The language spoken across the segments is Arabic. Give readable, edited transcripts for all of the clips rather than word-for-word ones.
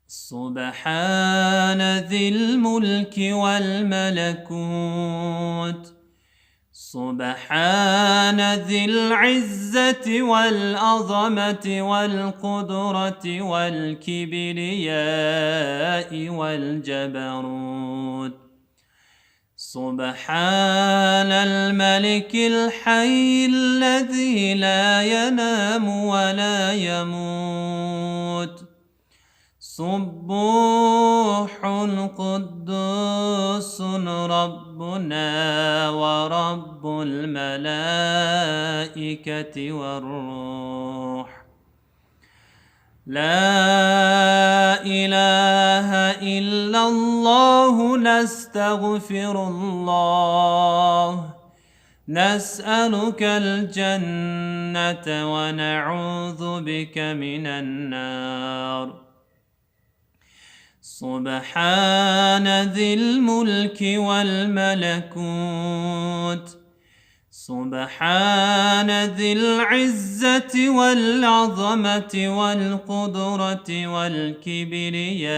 سبحان ذي الملك والملكوت، سبحان ذي العزة والعظمة والقدرة والكبرياء والجبروت، سبحان الملك الحي الذي لا ينام ولا يموت، سبوح قدوس ربنا ورب الملائكة والروح. لا إله إلا الله، نستغفر الله، نسألك الجنة ونعوذ بك من النار. سبحان ذي الملك والملكوت، سبحان ذي العزة والعظمة والقدرة والكبرياء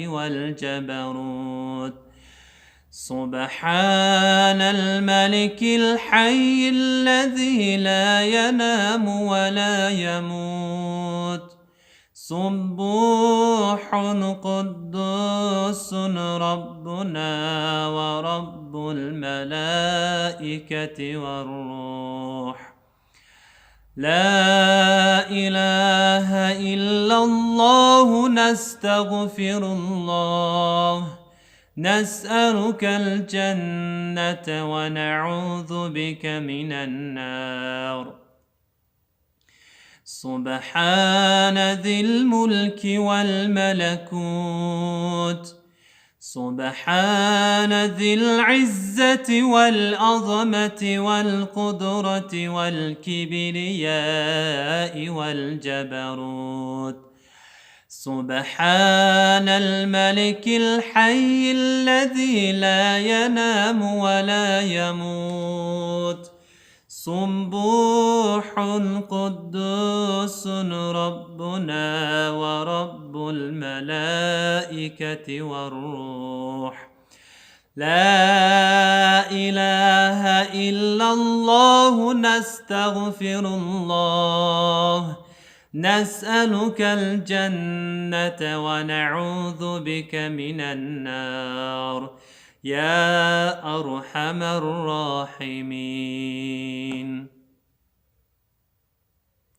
والجبروت، سبحان الملك الحي الذي لا ينام ولا يموت، سبوح قدوس ربنا ورب الملائكة والروح. لا إله إلا الله، نستغفر الله، نسألك الجنة ونعوذ بك من النار. سبحان ذي الملك والملكوت، سبحان ذي العزة والعظمة والقدرة والكبرياء والجبروت، سبحان الملك الحي الذي لا ينام ولا يموت، سبوح قدوس ربنا ورب الملائكة والروح. لا إله إلا الله، نستغفر الله، نسألك الجنة ونعوذ بك من النار يا أرحم الراحمين.